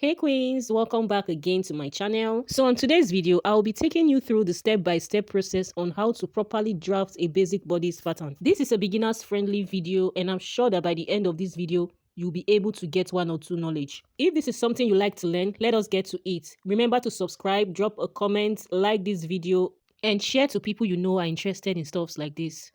Hey queens, welcome back again to my channel. So on today's video, I'll be taking you through the step-by-step process on how to properly draft a basic bodice pattern. This is a beginners friendly video and I'm sure that by the end of this video, you'll be able to get one or two knowledge. If this is something you like to learn, let us get to it. Remember to subscribe, drop a comment, like this video, and share to people you know are interested in stuffs like this.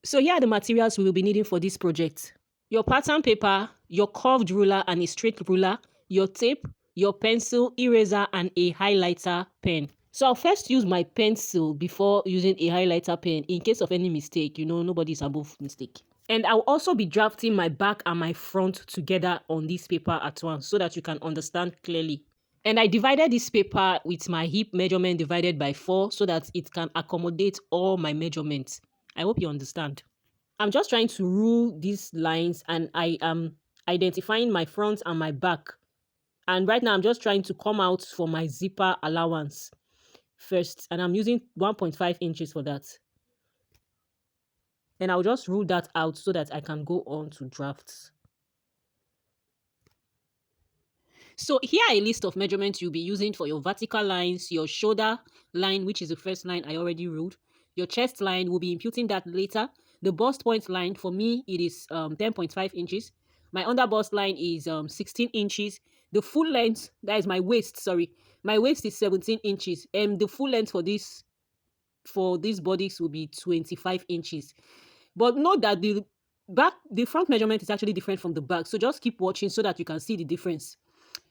So here are the materials we will be needing for this project. Your pattern paper, your curved ruler and a straight ruler, your tape, your pencil, eraser, and a highlighter pen. So I'll first use my pencil before using a highlighter pen in case of any mistake. You know, nobody's above mistake. And I'll also be drafting my back and my front together on this paper at once so that you can understand clearly. And I divided this paper with my hip measurement divided by 4 so that it can accommodate all my measurements. I hope you understand. I'm just trying to rule these lines and I am identifying my front and my back. And right now I'm just trying to come out for my zipper allowance first. And I'm using 1.5 inches for that. And I'll just rule that out so that I can go on to drafts. So here are a list of measurements you'll be using for your vertical lines, your shoulder line, which is the first line I already ruled. Your chest line, will be imputing that later. The bust point line, for me, it is 10.5 inches. My under bust line is 16 inches. The full length, that is my waist, sorry. My waist is 17 inches. And the full length for this bodice will be 25 inches. But note that the front measurement is actually different from the back. So just keep watching so that you can see the difference.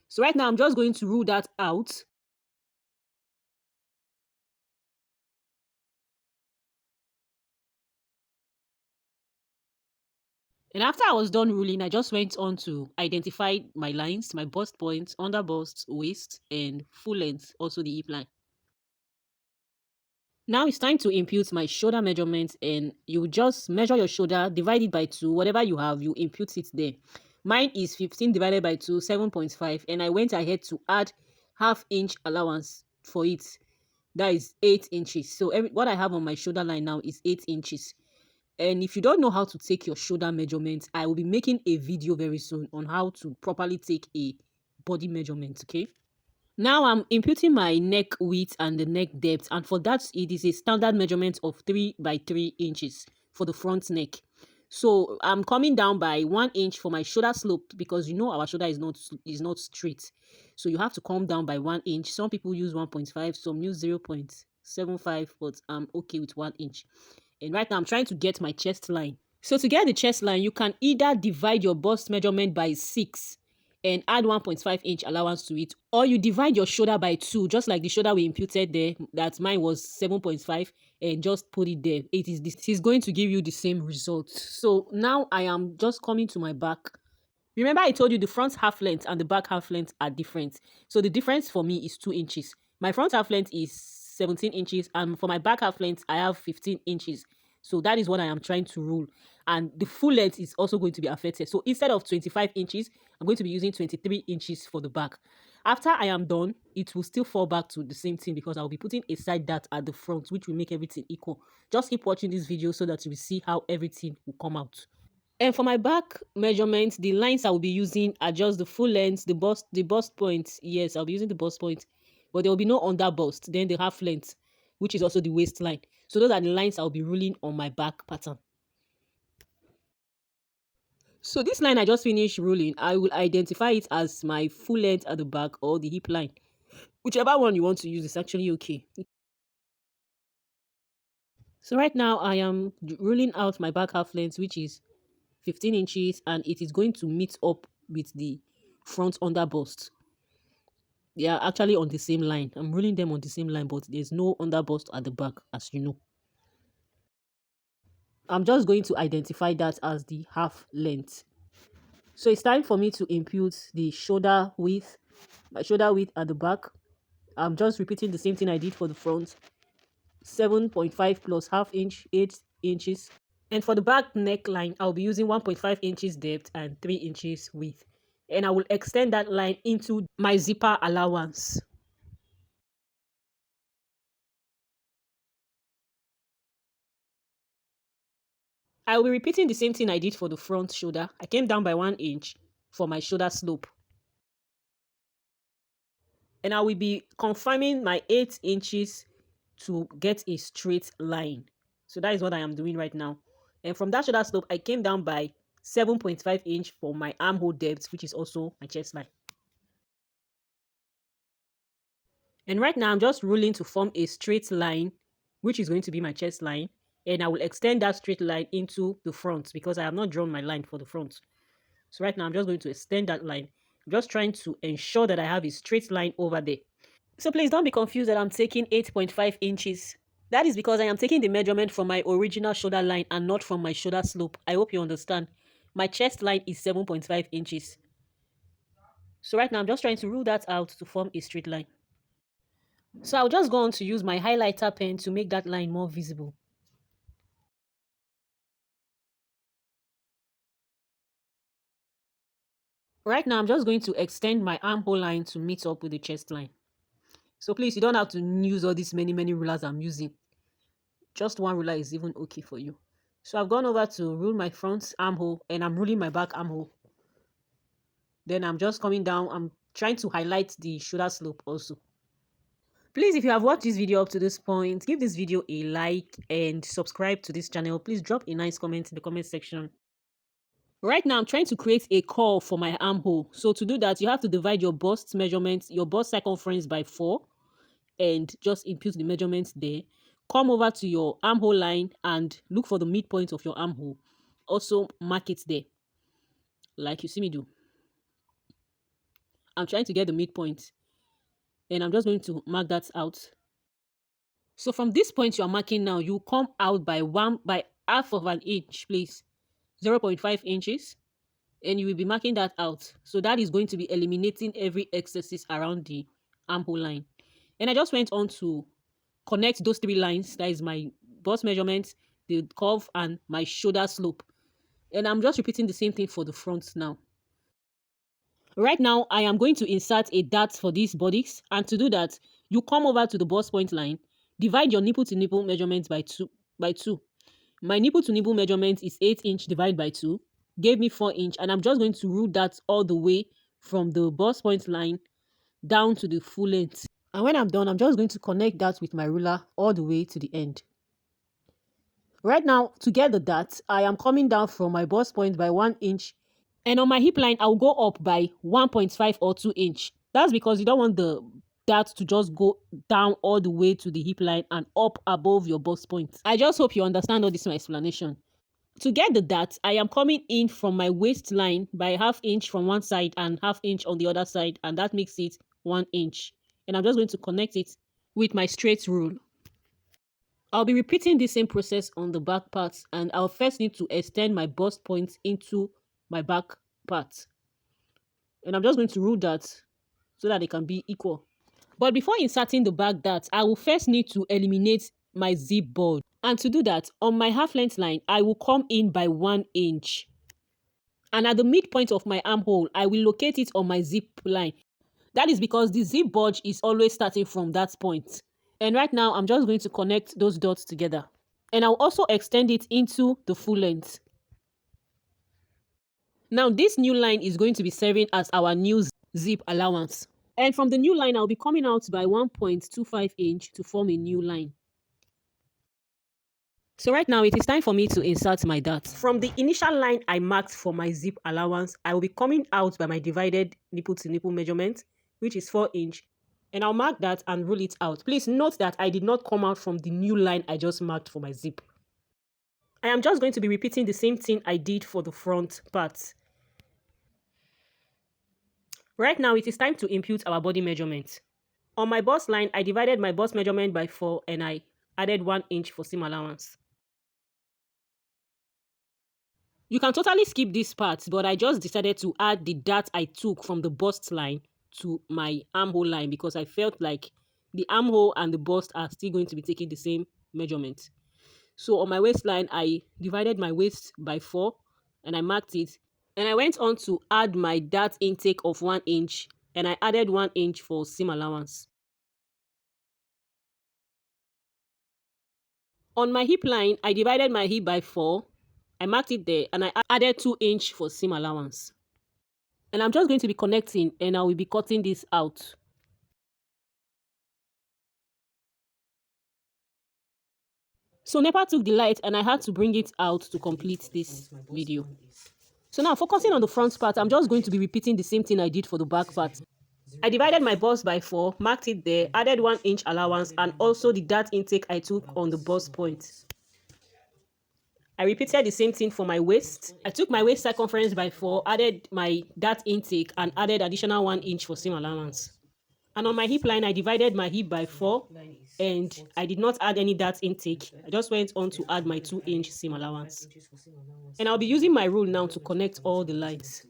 So right now, I'm just going to rule that out. And after I was done ruling, I just went on to identify my lines, my bust points, under bust, waist, and full length, also the hip line. Now it's time to impute my shoulder measurement, and you just measure your shoulder, divide it by 2, whatever you have, you impute it there. Mine is 15 divided by 2, 7.5, and I went ahead to add half-inch allowance for it. That is 8 inches. So what I have on my shoulder line now is 8 inches. And if you don't know how to take your shoulder measurements, I will be making a video very soon on how to properly take a body measurement, okay? Now I'm imputing my neck width and the neck depth, and for that it is a standard measurement of 3 by 3 inches for the front neck. So I'm coming down by 1 inch for my shoulder slope, because you know our shoulder is not straight. So you have to come down by 1 inch. Some people use 1.5, some use 0.75, but I'm okay with 1 inch. And right now I'm trying to get my chest line. So to get the chest line, you can either divide your bust measurement by 6 and add 1.5 inch allowance to it, or you divide your shoulder by 2, just like the shoulder we imputed there, that mine was 7.5, and just put it there. This is going to give you the same result. So now I am just coming to my back. Remember I told you the front half length and the back half length are different. So the difference for me is 2 inches. My front half length is 17 inches, and for my back half length, I have 15 inches. So that is what I am trying to rule. And the full length is also going to be affected. So instead of 25 inches, I'm going to be using 23 inches for the back. After I am done, it will still fall back to the same thing because I'll be putting a side dart at the front, which will make everything equal. Just keep watching this video so that you will see how everything will come out. And for my back measurement, the lines I will be using are just the full length, the bust point. Yes, I'll be using the bust point, but there will be no under bust. Then the half length, which is also the waistline. So those are the lines I'll be ruling on my back pattern. So this line I just finished ruling, I will identify it as my full length at the back or the hip line. Whichever one you want to use is actually okay. So right now I am ruling out my back half length, which is 15 inches, and it is going to meet up with the front under bust. They are actually on the same line. I'm ruling them on the same line, but there's no under bust at the back, as you know. I'm just going to identify that as the half length. So it's time for me to impute the shoulder width, my shoulder width at the back. I'm just repeating the same thing I did for the front. 7.5 plus half inch, 8 inches. And for the back neckline, I'll be using 1.5 inches depth and 3 inches width. And I will extend that line into my zipper allowance. I will be repeating the same thing I did for the front shoulder. I came down by 1 inch for my shoulder slope. And I will be confirming my 8 inches to get a straight line. So that is what I am doing right now. And from that shoulder slope, I came down by 7.5 inch for my armhole depth, which is also my chest line. And right now, I'm just ruling to form a straight line, which is going to be my chest line. And I will extend that straight line into the front because I have not drawn my line for the front. So right now, I'm just going to extend that line. I'm just trying to ensure that I have a straight line over there. So please don't be confused that I'm taking 8.5 inches. That is because I am taking the measurement from my original shoulder line and not from my shoulder slope. I hope you understand. My chest line is 7.5 inches. So right now, I'm just trying to rule that out to form a straight line. So I'll just go on to use my highlighter pen to make that line more visible. Right now, I'm just going to extend my armhole line to meet up with the chest line. So please, you don't have to use all these many rulers I'm using. Just one ruler is even okay for you. So I've gone over to rule my front armhole and I'm ruling my back armhole. Then I'm just coming down. I'm trying to highlight the shoulder slope also. Please, if you have watched this video up to this point, give this video a like and subscribe to this channel. Please drop a nice comment in the comment section. Right now, I'm trying to create a curl for my armhole. So to do that, you have to divide your bust measurements, your bust circumference by 4 and just impute the measurements there. Come over to your armhole line and look for the midpoint of your armhole. Also mark it there, like you see me do. I'm trying to get the midpoint and I'm just going to mark that out. So from this point you are marking now, you come out by half of an inch, please. 0.5 inches. And you will be marking that out. So that is going to be eliminating every excesses around the armhole line. And I just went on to connect those 3 lines. That is my bust measurement, the curve, and my shoulder slope. And I'm just repeating the same thing for the front now. Right now, I am going to insert a dart for this bodice. And to do that, you come over to the bust point line, divide your nipple to nipple measurements by 2. My nipple to nipple measurement is 8 inch divided by 2. Gave me 4 inch. And I'm just going to rule that all the way from the bust point line down to the full length. And when I'm done, I'm just going to connect that with my ruler all the way to the end. Right now, to get the dart, I am coming down from my bust point by 1 inch. And on my hip line, I'll go up by 1.5 or 2 inch. That's because you don't want the dart to just go down all the way to the hip line and up above your bust point. I just hope you understand all this my explanation. To get the dart, I am coming in from my waistline by ½ inch from one side and ½ inch on the other side, and that makes it 1 inch. And I'm just going to connect it with my straight rule. I'll be repeating the same process on the back part, and I'll first need to extend my bust point into my back part. And I'm just going to rule that so that they can be equal. But before inserting the back dart, I will first need to eliminate my zip bulge. And to do that, on my half length line, I will come in by 1 inch. And at the midpoint of my armhole, I will locate it on my zip line. That is because the zip bulge is always starting from that point. And right now, I'm just going to connect those dots together. And I'll also extend it into the full length. Now, this new line is going to be serving as our new zip allowance. And from the new line, I'll be coming out by 1.25 inch to form a new line. So right now, it is time for me to insert my dart. From the initial line I marked for my zip allowance, I will be coming out by my divided nipple to nipple measurement, which is 4 inch. And I'll mark that and rule it out. Please note that I did not come out from the new line I just marked for my zip. I am just going to be repeating the same thing I did for the front part. Right now, it is time to impute our body measurement. On my bust line, I divided my bust measurement by 4 and I added 1 inch for seam allowance. You can totally skip this part, but I just decided to add the dart I took from the bust line to my armhole line because I felt like the armhole and the bust are still going to be taking the same measurement. So on my waistline, I divided my waist by 4 and I marked it. And I went on to add my dart intake of 1 inch and I added 1 inch for seam allowance. On my hip line, I divided my hip by 4. I marked it there and I added 2 inch for seam allowance. And I'm just going to be connecting and I will be cutting this out. So NEPA took the light and I had to bring it out to complete this video. So now focusing on the front part, I'm just going to be repeating the same thing I did for the back part. I divided my bust by 4, marked it there, added 1 inch allowance and also the dart intake I took on the bust point. I repeated the same thing for my waist. I took my waist circumference by 4, added my dart intake and added additional 1 inch for seam allowance. And on my hip line, I divided my hip by 4 and I did not add any dart intake. I just went on to add my 2-inch seam allowance. And I'll be using my rule now to connect all the lines.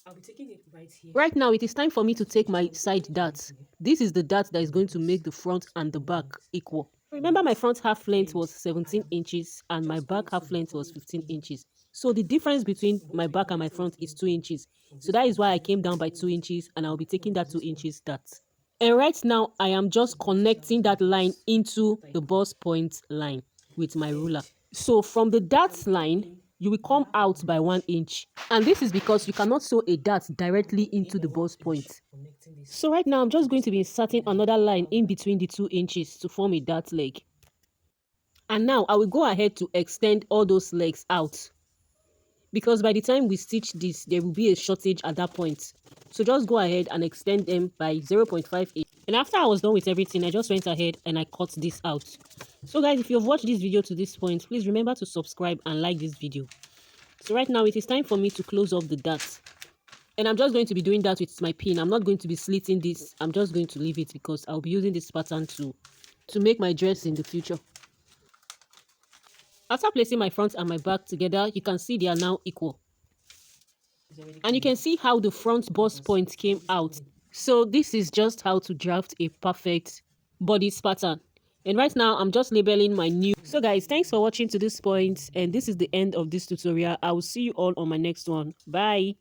I'll be taking it right here. Right now, it is time for me to take my side darts. This is the dart that is going to make the front and the back equal. Remember, my front half length was 17 inches and my back half length was 15 inches. So the difference between my back and my front is 2 inches. So that is why I came down by 2 inches and I'll be taking that 2 inches dart. And right now, I am just connecting that line into the bust point line with my ruler. So from the dart line, you will come out by 1 inch. And this is because you cannot sew a dart directly into the bust point. So right now, I'm just going to be inserting another line in between the 2 inches to form a dart leg. And now I will go ahead to extend all those legs out. Because by the time we stitch this, there will be a shortage at that point. So just go ahead and extend them by 0.58. And after I was done with everything, I just went ahead and I cut this out. So guys, if you've watched this video to this point, please remember to subscribe and like this video. So right now, it is time for me to close off the dart. And I'm just going to be doing that with my pin. I'm not going to be slitting this. I'm just going to leave it because I'll be using this pattern to make my dress in the future. After placing my front and my back together, you can see they are now equal. And you can see how the front bust point came out. So this is just how to draft a perfect bodice pattern. And right now, I'm just labeling my new. So guys, thanks for watching to this point. And this is the end of this tutorial. I will see you all on my next one. Bye.